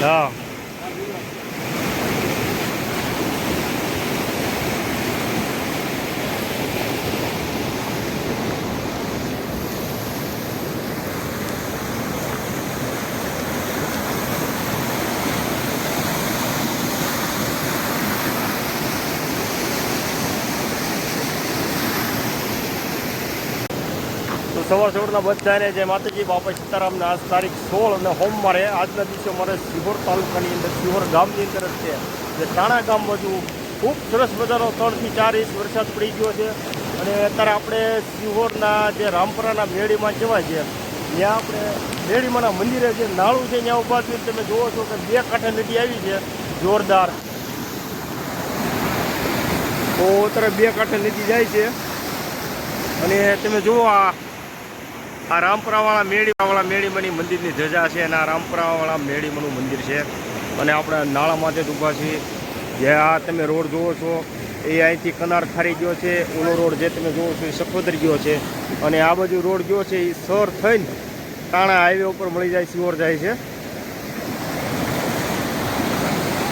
હા તો સવારના બધાને જે માતાજી બાપા સીતારામને આજ તારીખ 16 અને સોમવારે આજના દિવસે મારે સિહોર તાલુકાની અંદર સિહોર ગામની અંદર જ છે જે તાણા ગામ બાજુ ખૂબ સરસ મજાનો 3 થી 4 ઇંચ વરસાદ પડી ગયો છે અને અત્યારે આપણે સિહોરના જે રામપરાના મેળીમાં કહેવાય છે ત્યાં આપણે મેળીમાંના મંદિરે જે નાળું છે ત્યાં ઊભા છે તમે જુઓ છો કે 2 કાંઠે નદી આવી છે જોરદાર. તો અત્યારે 2 કાંઠે નદી જાય છે અને તમે જુઓ આ રામપરાવાળા મેળીમાંની મંદિરની ધજા છે અને આ રામપરાવાળા મેળીમાંનું મંદિર છે અને આપણે નાળામાં જ ઊભા છીએ. જે આ તમે રોડ જુઓ છો એ અહીંથી કનાર ખારી ગયો છે, ઓલો રોડ જે તમે જુઓ છો એ સખોદર ગયો છે અને આ બાજુ રોડ ગયો છે એ સર થઈને તાણા હાઈવે ઉપર મળી જાય સિહોર જાય છે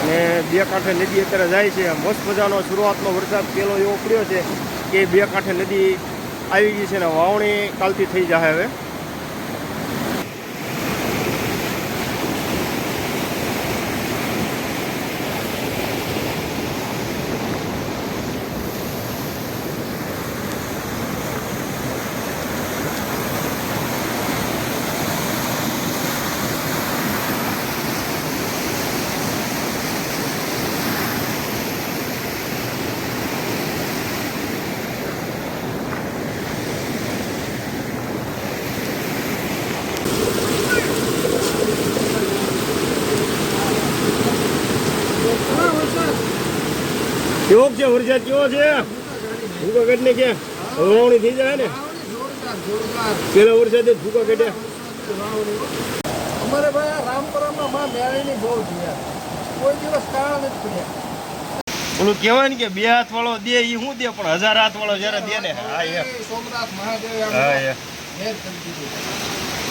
અને 2 કાંઠે નદી અત્યારે જાય છે. મસ્ત મજાનો શરૂઆતનો વરસાદ પહેલો એવો પડ્યો છે કે 2 કાંઠે નદી આવી ગઈ છે ને વાવણી કાલથી થઈ જાય હવે. કેવો છે વરસાદ કેવો છે? ભૂકા કાઢને કે વાવણી થઈ જાય ને પેલા વરસાદે ભૂકા કાઢ્યા. અમારે ભાઈ રામપરામાં માં મેળીની બહુ છે, કોઈ દિવસ કાળ નથી પડ્યા. ઓલું કહેવાય ને કે 2 હાથ વાળો દે એ શું દે પણ 1000 હાથ વાળો જયારે દે ને સોમનાથ મહાદેવ હા મેર કરી દીધું.